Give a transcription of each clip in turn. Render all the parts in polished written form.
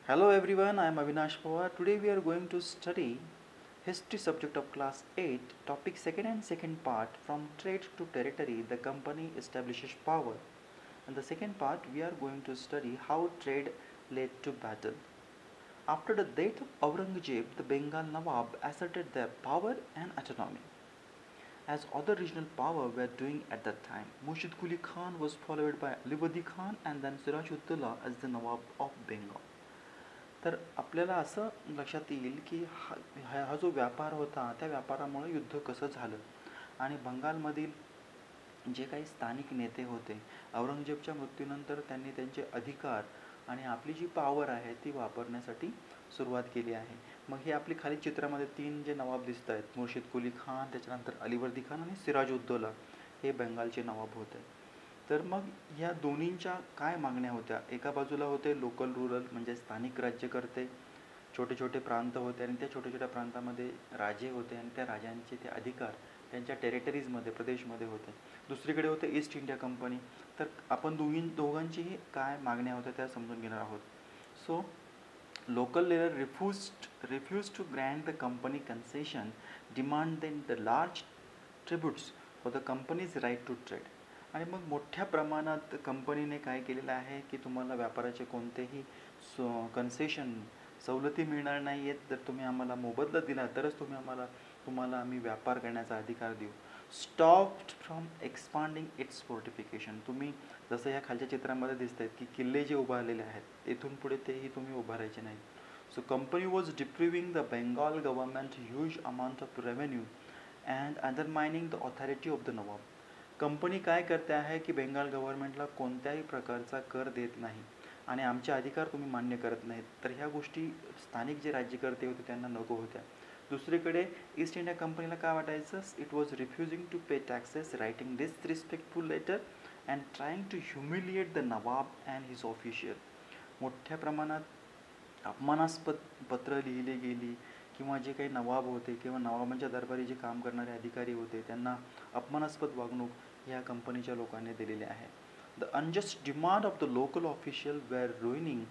Hello everyone, I am Avinash Pawar. Today we are going to study history subject of class 8, topic second and second part, from trade to territory the company establishes power. And the second part we are going to study how trade led to battle. After the death of Aurangzeb, the Bengal Nawab asserted their power and autonomy, as other regional power were doing at that time. Murshid Quli Khan was followed by Ali Khan and then Siraj-ud-Dawla as the Nawab of Bengal. तर आपल्याला असं लक्षात येईल की हा जो व्यापार होता त्या व्यापारामुळे युद्ध कसं झालं आणि बंगालमधील जे काही स्थानिक नेते होते औरंगजेबच्या मृत्यूनंतर त्यांनी त्यांचे अधिकार आणि आपली जी पॉवर आहे ती वापरण्यासाठी सुरुवात केली आहे. मग हे आपली खाली चित्रामध्ये तीन जे नवाब दिसत आहेत, मुर्शिद कुली खान, त्याच्यानंतर अलीवर्दी खान आणि सिराज-उद-दौला, हे बंगालचे नवाब होते. तर मग ह्या दोन्हींच्या काय मागण्या होत्या? एका बाजूला होते लोकल रूरल म्हणजे स्थानिक राज्यकर्ते, छोटे छोटे प्रांत होते आणि त्या छोट्या छोट्या प्रांतामध्ये राजे होते आणि त्या राजांचे ते अधिकार त्यांच्या टेरिटरीजमध्ये प्रदेशमध्ये होते. दुसरीकडे होते ईस्ट इंडिया कंपनी. तर आपण दोघांचीही काय मागण्या होत्या त्या समजून घेणार आहोत. So local leader refused to grant the company concession, demanding the large tributes for the company's right to trade. आणि मग मोठ्या प्रमाणात कंपनीने काय केलेलं आहे की तुम्हाला व्यापाराचे कोणतेही कन्सेशन सवलती मिळणार नाही आहेत. जर तुम्ही आम्हाला मोबदला दिला तरच तुम्हाला आम्ही व्यापार करण्याचा अधिकार देऊ. Stopped from expanding it's fortification. तुम्ही जसं ह्या खालच्या चित्रामध्ये दिसत आहेत की किल्ले जे उभारलेले आहेत इथून पुढे तेही तुम्ही उभारायचे नाहीत. So company was depriving the Bengal government huge amount of revenue and undermining the authority of the nawab. Company काय करते आहे की बेंगाल गव्हर्नमेंटला कोणत्याही प्रकारचा कर देत नाही आणि आमचे अधिकार तुम्ही मान्य करत नाहीत. तर ह्या गोष्टी स्थानिक जे राज्यकर्ते होते त्यांना नको होत्या. दुसरीकडे ईस्ट इंडिया कंपनीला काय वाटायचं, it was refusing to pay taxes, writing disrespectful letter and trying to humiliate the Nawab and his official. मोठ्या प्रमाणात अपमानास्पद पत्र लिहिली गेली किंवा जे काही नवाब होते किंवा नवाबांच्या दरबारी जे काम करणारे अधिकारी होते त्यांना अपमानास्पद वागणूक ह्या कंपनीच्या लोकांनी दिलेली आहे. The unjust demand of the local official were ruining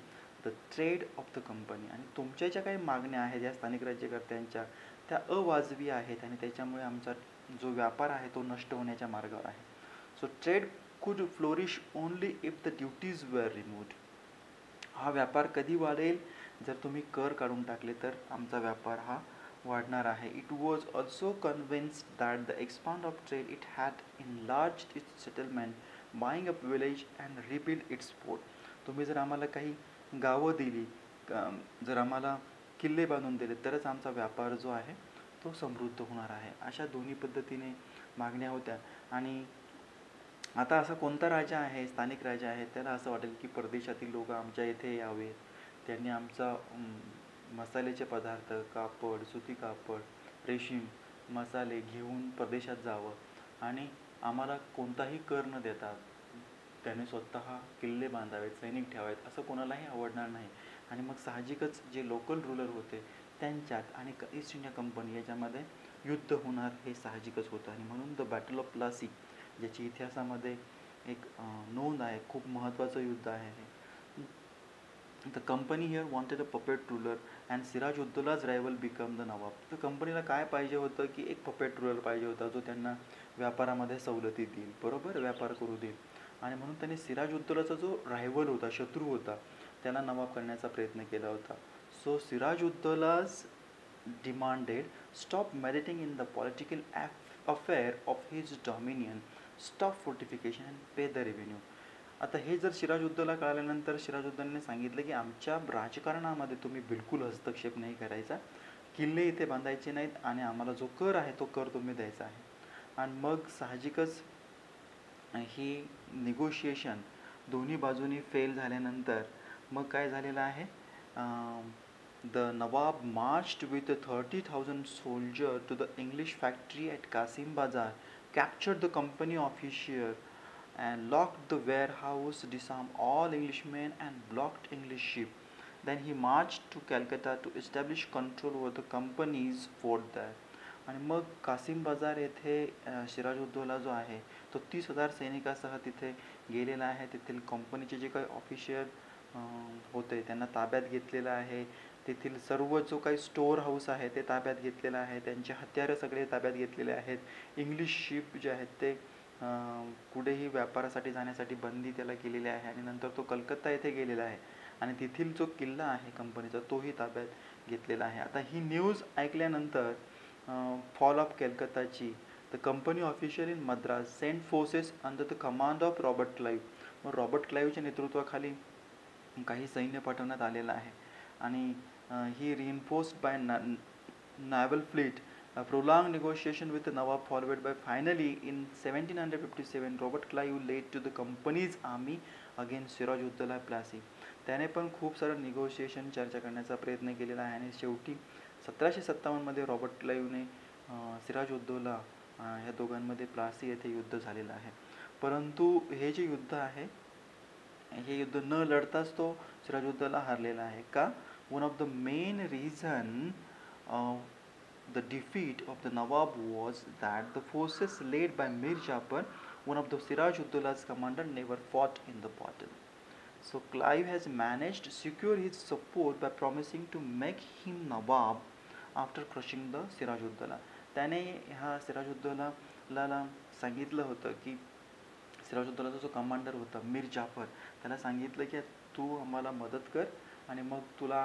the trade of the company. आणि तुमच्या ज्या काही मागण्या आहेत या स्थानिक राज्यकर्त्यांच्या त्या अवाजवी आहेत आणि त्याच्यामुळे आमचा जो व्यापार आहे तो नष्ट होण्याच्या मार्गावर आहे. So trade could flourish only if the duties were removed. हा व्यापार कधी वाढेल, जर तुम्ही कर काढून टाकले तर आमचा व्यापार हा वाढणार आहे. It was also convinced that the expand of trade it had enlarge it's settlement, buying up village and rebuild it's fort. तुम्ही जर आम्हाला काही गावं दिली, जर आम्हाला किल्ले बांधून दिले तरच आमचा व्यापार जो आहे तो समृद्ध होणार आहे. अशा दोन्ही पद्धतीने मागण्या होत्या. आणि आता असा कोणता राजा आहे, स्थानिक राजा आहे, त्याला असं वाटेल की परदेशातील लोक आमच्या इथे यावेत, त्यांनी आमचा मसाल्याचे पदार्थ, कापड, सुती कापड, रेशीम, मसाले घेऊन परदेशात जावं आणि आम्हाला कोणताही कर न देता त्याने स्वतः किल्ले बांधावेत, सैनिक ठेवावेत, असं कोणालाही आवडणार नाही. आणि मग साहजिकच जे लोकल रूलर होते त्यांच्यात आणि ईस्ट इंडिया कंपनी याच्यामध्ये युद्ध होणार हे साहजिकच होतं. आणि म्हणून द बॅटल ऑफ प्लासी, ज्याची इतिहासामध्ये एक नोंद आहे, खूप महत्त्वाचं युद्ध आहे हे. The company here wanted a puppet ruler and Siraj ud Daulah's rival become the nawab. तर कंपनीला काय पाहिजे होतं की एक पपेट रूलर पाहिजे होता जो त्यांना व्यापारामध्ये सवलती देईल, बरोबर, व्यापार करू देईल. आणि म्हणून त्यांनी सिराज-उद-दौलाचा जो रायवल होता, शत्रू होता, त्याला नवाब करण्याचा प्रयत्न केला होता. So Siraj ud Daulah's demanded stop meddling in the political affair of his dominion, stop fortification and pay the revenue. आता हे जर सिराज-उद-दौला कळाल्यानंतर सिराज-उद-दौलाने सांगितलं की आमच्या राजकारणामध्ये तुम्ही बिलकुल हस्तक्षेप नाही करायचा, किल्ले इथे बांधायचे नाहीत आणि आम्हाला जो कर आहे तो कर तुम्ही द्यायचा आहे. आणि मग साहजिकच ही निगोशिएशन दोन्ही बाजूनी फेल झाल्यानंतर मग काय झालेलं आहे, the Nawab marched with 30,000 soldiers to the English factory at Kasim Bazar, captured the company officer and locked the warehouse, disarmed all Englishmen and blocked English ship. Then he marched to Calcutta to establish control over the company's fort there. आणि मग Qasem बाजार येथे सिराज-उद-दौला जो आहे तो 30,000 सैनिकासह तिथे गेलेला आहे. तेथील कंपनीचे जे काही ऑफिशियल होते, त्यांना ताब्यात घेतलेलं आहे. तेथील सर्व जो काही स्टोअर हाऊस आहे ते ताब्यात घेतलेलं आहे. त्यांचे हत्यारं सगळे ताब्यात घेतलेले आहेत. इंग्लिश शिप जे आहेत ते कुठेही व्यापारासाठी जाण्यासाठी बंदी त्याला केलेली आहे. आणि नंतर तो कलकत्ता येथे गेलेला आहे आणि तेथील जो किल्ला आहे कंपनीचा तोही ताब्यात घेतलेला आहे. आता ही न्यूज ऐकल्यानंतर फॉल ऑफ कलकत्ताची the company official in Madras sent forces under the command of Robert Clive. मग रॉबर्ट क्लाईव्हच्या नेतृत्वाखाली काही सैन्य पाठवण्यात आलेलं आहे आणि ही reinforced by naval fleet. A prolonged negotiation with the Nawab followed by finally in 1757 Robert Clive led to the company's army against Sirajuddaulah Plassey. त्याने पण खूप सारं निगोशिएशन चर्चा करण्याचा प्रयत्न केलेला आहे आणि शेवटी 1757मध्ये रॉबर्ट क्लाईव्हने सिराजुद्दौला ह्या दोघांमध्ये प्लासी येथे युद्ध झालेलं आहे. परंतु हे जे युद्ध आहे हे युद्ध न लढताच तो सिराजुद्दौला हारलेला आहे. का? One of the main reason the defeat of the Nawab was that the forces led by Mir Jafar, one of the Siraj-ud-Dowla's commander, never fought in the battle. So Clive has managed to secure his support by promising to make him Nawab after crushing the Siraj-ud-Dowla. त्याने ह्या सिराजुद्दौलाला सांगितलं होतं की सिराजुद्दौलाचा जो commander होता मीर जाफर त्याला सांगितलं की तू आम्हाला मदत कर आणि मग तुला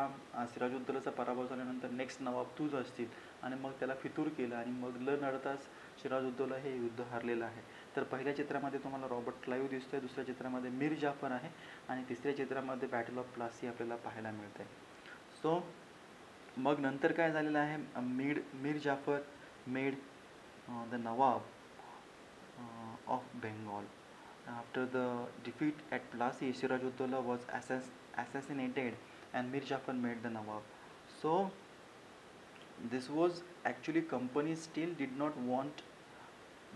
सिराजुद्दौलाचा पराभव झाल्यानंतर नेक्स्ट नवाब तूच असतील आणि मग त्याला फितूर केलं आणि मग लढताच सिराजुद्दौला हे युद्ध हारलेलं आहे. तर पहिल्या चित्रामध्ये तुम्हाला रॉबर्ट क्लाईव्ह दिसतोय, दुसऱ्या चित्रामध्ये मीर जाफर आहे आणि तिसऱ्या चित्रामध्ये बॅटल ऑफ प्लासी आपल्याला पाहायला मिळते. सो मग नंतर काय झालेलं आहे, Mir Jafar made the Nawab of Bengal. After the defeat at Plassey, Sirajuddaulah was assassinated and Mir Jafar made the Nawab. So this was actually company still did not want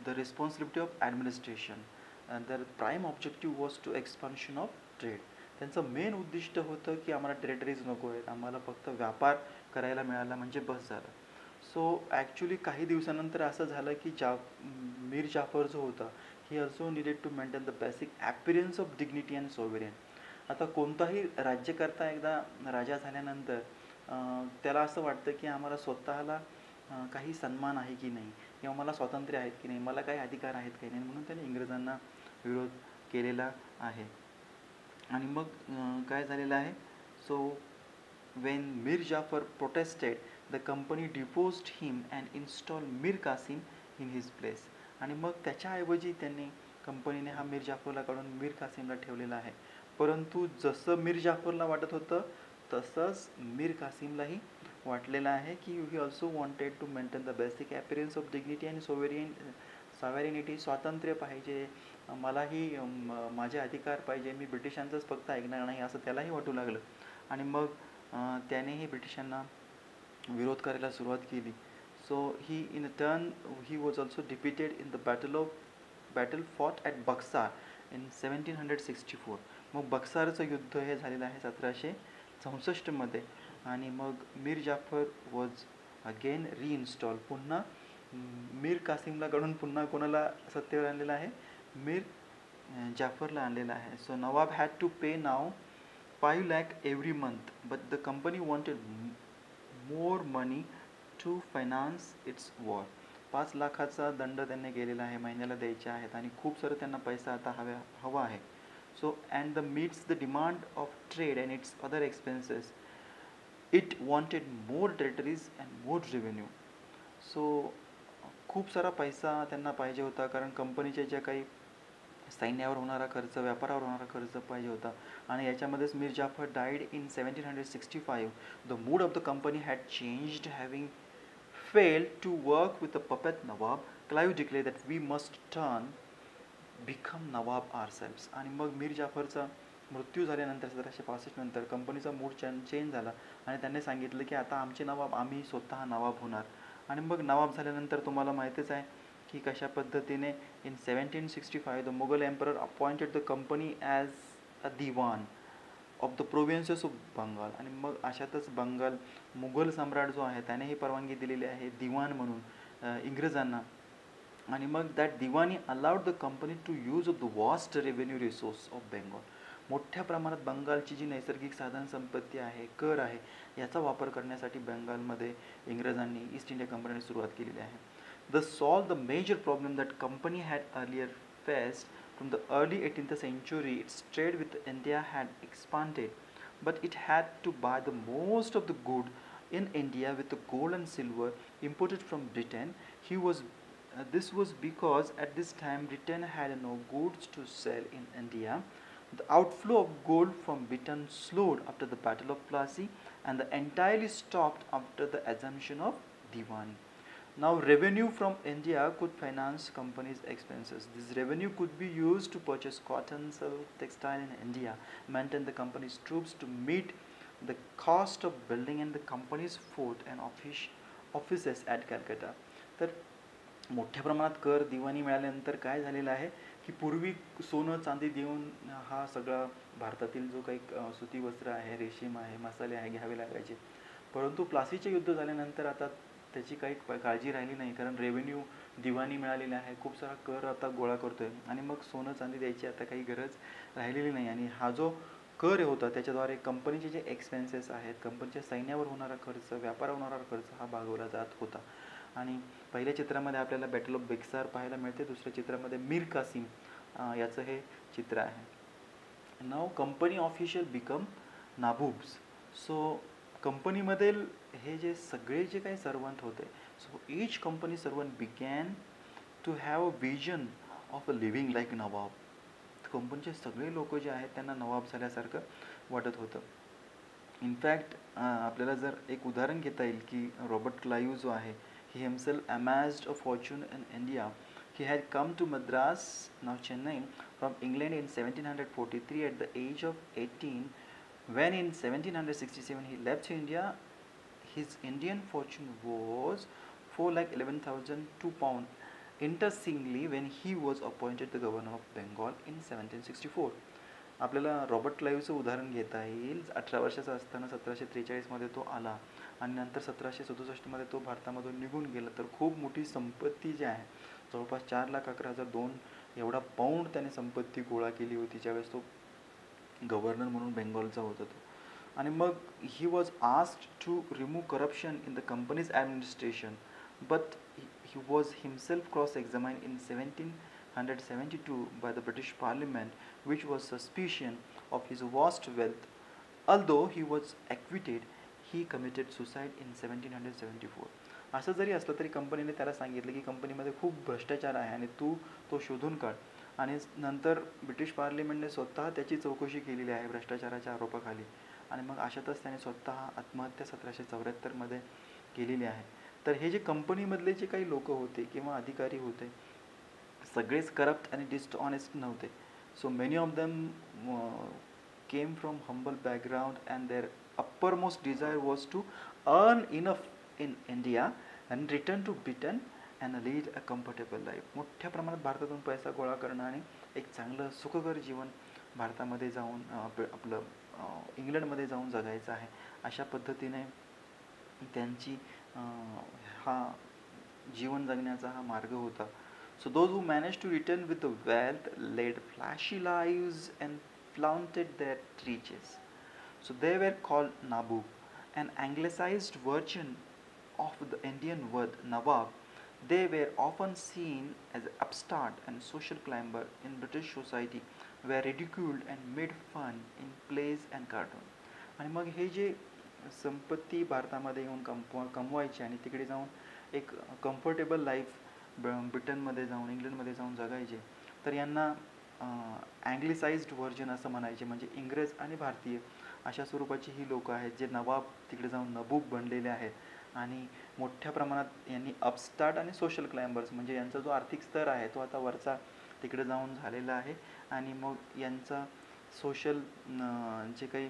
the responsibility of administration and their prime objective was to expansion of trade. त्यांचं main उद्दिष्ट होतं की आम्हाला territories नको आहेत, आम्हाला फक्त व्यापार करायला मिळाला म्हणजे बस झालं. सो ॲक्च्युली काही दिवसानंतर असं झालं की मीर जाफर जो होता he also needed to maintain the basic appearance of dignity and sovereign. आता कोणताही राज्यकर्ता एकदा राजा झाल्यानंतर त्याला असं वाटतं की आम्हाला स्वतःला काही सन्मान आहे की नाही किंवा मला स्वातंत्र्य आहेत की नाही, मला काही अधिकार आहेत की नाही, म्हणून त्याने इंग्रजांना विरोध केलेला आहे. आणि मग काय झालेलं आहे, so when Mir Jafar protested, the company deposed him and installed Mir Qasim in his place. आणि मग त्याच्याऐवजी त्यांनी कंपनीने हा मीर जाफरला काढून मीर कासिमला ठेवलेला आहे. परंतु जसं मीर जाफरला वाटत होतं तसंच मीर कासिमलाही वाटलेलं आहे की he also wanted to maintain the basic appearance of dignity and sovereignty. स्वातंत्र्य पाहिजे, मलाही माझे अधिकार पाहिजे, मी ब्रिटिशांचंच फक्त ऐकणार नाही असं त्यालाही वाटू लागलं. आणि मग त्यानेही ब्रिटिशांना विरोध करायला सुरुवात केली. So in turn he was also defeated in the battle fought at Buxar in 1764. मग बक्सारचं युद्ध हे झालेलं आहे 1764 मध्ये आणि मग Mir Jafar was again reinstall. पुन्हा मीर कासिमला कडून पुन्हा कोणाला सत्तेवर आणलेलं आहे, मीर जाफरला आणलेलं आहे. So Nawab had to pay now 5 lakh every month but the company wanted more money to finance its war. 5 लाखाचा दंड त्यांनी केलेला आहे, महिन्याला द्यायचे आहेत आणि खूप सारं त्यांना पैसा आता हवा आहे. So and the meats the demand of trade and it's other expenses. It wanted more territories and more revenue. So खूप सारा पैसा त्यांना पाहिजे होता कारण कंपनीच्या ज्या काही सैन्यावर होणारा खर्च, व्यापारावर होणारा खर्च पाहिजे होता. आणि याच्यामध्येच Mir Jafar died in 1765. The mood of the company had changed. Having failed to work with the puppet Nawab, Clive declared that we must become Nawab ourselves. आणि मग मीर जाफरचा मृत्यू झाल्यानंतर 1765 नंतर कंपनीचा मूड चेंज झाला आणि त्यांनी सांगितलं की आता आमचे नवाब आम्ही स्वतः नवाब होणार. आणि मग नवाब झाल्यानंतर तुम्हाला माहितीच आहे की कशा पद्धतीने in 1765 the Mughal emperor appointed the company as a diwan of the provinces of Bengal. आणि मग अशातच बंगाल मुघल सम्राट जो आहे त्यानेही परवानगी दिलेली आहे दिवाण म्हणून इंग्रजांना. आणि मग that diwani allowed the company to use of the vast revenue resource of Bengal. मोठ्या प्रमाणात बंगालची जी नैसर्गिक साधन संपत्ती आहे, कर आहे, याचा वापर करण्यासाठी बंगालमध्ये इंग्रजांनी ईस्ट इंडिया कंपनीने सुरुवात केलेली आहे. The solve the major problem that company had earlier faced from the early 18th century. Its trade with India had expanded, but it had to buy the most of the good in India with the gold and silver imported from Britain. This was because at this time Britain had no goods to sell in India. The outflow of gold from Britain slowed after the Battle of Plassey and entirely stopped after the assumption of Diwan. Now, revenue from India could finance companies' expenses. This revenue could be used to purchase cotton, silk, textile in India, maintain the company's troops to meet the cost of building in the company's fort and offices at Calcutta. तर मोठ्या प्रमाणात कर दिवाणी मिळाल्यानंतर काय झालेलं आहे की पूर्वी सोनं चांदी देऊन हा सगळा भारतातील जो काही सुती वस्त्र आहे, रेशीम आहे, मसाले आहे घ्यावे लागायचे. परंतु प्लासीचे युद्ध झाल्यानंतर आता त्याची काही काळजी राहिली नाही, कारण रेव्हेन्यू दिवाणी मिळालेला आहे, खूप सारा कर आता गोळा करतोय आणि मग सोनं चांदी द्यायची आता काही गरज राहिलेली नाही. आणि हा जो कर होता त्याच्याद्वारे कंपनीचे जे एक्सपेन्सेस आहेत, कंपनीच्या सैन्यावर होणारा खर्च, व्यापारावर होणारा खर्च हा भागवला जात होता. आणि पहिल्या चित्रामध्ये आपल्याला बॅटल ऑफ बेक्सार पाहायला मिळते, दुसऱ्या चित्रामध्ये मीर कासिम याचं हे चित्र आहे. Now company official become nabobs. So कंपनीमधील हे जे सगळे जे काही सर्वंट होते, so each company servant began to have a vision of a living like Nawab. कंपनीचे सगळे लोक जे आहेत त्यांना नवाब झाल्यासारखं वाटत होतं. इनफॅक्ट आपल्याला जर एक उदाहरण घेता येईल की रॉबर्ट क्लाइव्ह जो आहे, he himself amassed a fortune in India. He had come to Madras, now Chennai, from England in 1743 at the age of 18. When in 1767 he left India, his Indian fortune was 4,11,002 pounds. Interestingly, when he was appointed the governor of Bengal in 1764. आपल्याला Robert क्लाइव्हचं उदाहरण घेता येईल. 18 वर्षाचा असताना 1743मध्ये तो आला आणि नंतर 1767मध्ये तो भारतामधून निघून गेला. तर खूप मोठी संपत्ती जी आहे, जवळपास 4,11,002 एवढा पाऊंड त्याने संपत्ती गोळा केली होती ज्यावेळेस तो गव्हर्नर म्हणून बेंगॉलचा होता तो. आणि मग he was asked to remove corruption in the company's administration, but he was himself cross-examined in 1772 by the British Parliament, which was suspicion of his vast wealth. Although he was acquitted, he committed suicide in 1774. असं जरी असलं तरी कंपनीने त्याला सांगितलं की कंपनीमध्ये खूप भ्रष्टाचार आहे आणि तू तो शोधून काढ. आणि नंतर ब्रिटिश पार्लिमेंटने स्वतः त्याची चौकशी केलेली आहे भ्रष्टाचाराच्या आरोपाखाली. आणि मग अशातच त्याने स्वतः आत्महत्या 1774मध्ये केलेली आहे. तर हे जे कंपनीमधले जे काही लोक होते किंवा अधिकारी होते, सगळेच करप्ट आणि डिसऑनेस्ट नव्हते. So many of them came from humble background and their uppermost desire was to earn enough in India and return to Britain and lead a comfortable life. मोठ्या प्रमाणात भारतातून पैसा गोळा करणं आणि एक चांगलं सुखकर जीवन भारतामध्ये जाऊन आपलं इंग्लंडमध्ये जाऊन जगायचं आहे, अशा पद्धतीने त्यांची हा जीवन जगण्याचा हा मार्ग होता. So those who managed to return with the wealth led flashy lives and flaunted their riches. So they were called Nabub, an anglicized version of the Indian word Nawab. They were often seen as upstart and social climber in British society, were ridiculed and made fun in plays and cartoons. आणि मग हे जे संपत्ती भारतामध्ये येऊन कमवायची आणि तिकडे जाऊन एक कम्फर्टेबल लाईफ ब्रिटनमध्ये जाऊन इंग्लंडमध्ये जाऊन जगायचे, तर यांना अँग्लिसाइज्ड व्हर्जन असं म्हणायचे. म्हणजे इंग्रज आणि भारतीय अशा स्वरूपाची ही लोक आहेत जे नवाब तिकडे जाऊन नबूब बनलेले आहेत. आणि मोठ्या प्रमाणात यांनी अपस्टार्ट आणि सोशल क्लाइंबर्स म्हणजे यांचा जो आर्थिक स्तर आहे तो आता वरचा तिकडे जाऊन झालेला आहे. आणि मग यांचा सोशल जे काही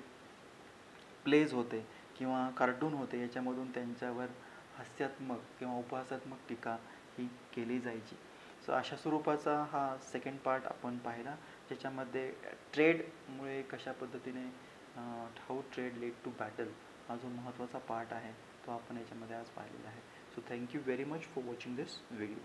प्लेज होते किंवा कार्टून होते याच्यामधून त्यांच्यावर हास्यात्मक किंवा उपहासात्मक टीका ही केली जायची. सो अशा स्वरूपाचा हा सेकंड पार्ट आपण पाहिला, ज्याच्यामध्ये ट्रेडमुळे कशा पद्धतीने how trade led to battle हा जो महत्त्वाचा पार्ट आहे तो आपण याच्यामध्ये आज पाहिलेला आहे. So thank you very much for watching this video.